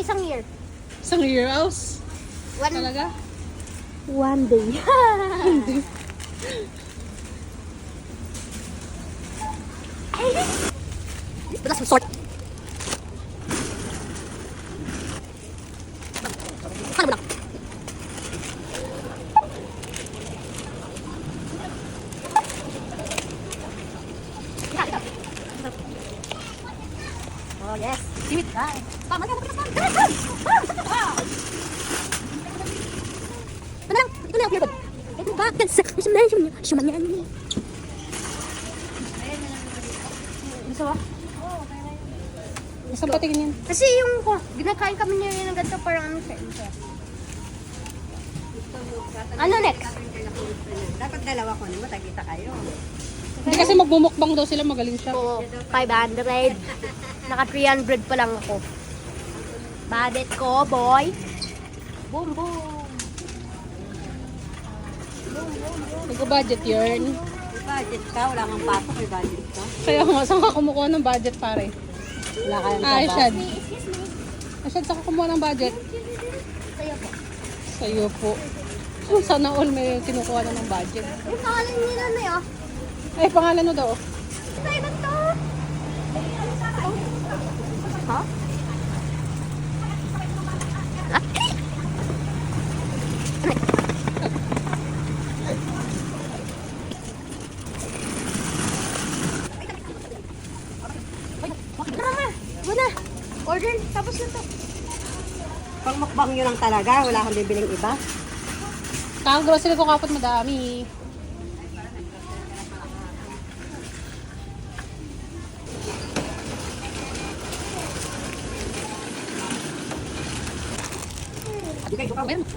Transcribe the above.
Isang year. Isang year house? Talaga? One day. Butas mo sort. Ano mo lang? Oh yes. Simit. Tama na. Ano lang? Ito na ako. Ito ba? Sumanyan. Gusto mo? Saan patingin yan? Kasi yung ginakain kami niya yun ng ganito parang ano siya. Ano next? Dapat dalawa ko naman, tagita kayo. Hindi kasi magmumukbang daw sila, magaling siya. So, 500. Naka 300 pa lang ako. Budget ko, boy. Boom, boom. Nag-budget yun. May budget ka, wala kang pasok, may budget ka. Kaya nga, saan ka kumukuha ng budget, pare? Wala kayong Ay, Shad. Excuse me. Shad, saan ka kumuha ng budget? Sa'yo po. Sa'yo po. Sana all may kinukuha na ng budget. Yung pangalan nila na yun. Ay, pangalan mo daw. Ay, ba't to? Ha? Tara, muna. Order, tapos na to. Pag mukbang nyo lang talaga, wala kang bibiling iba. Kaka-grocery ko kapot madami. Okay, Meron.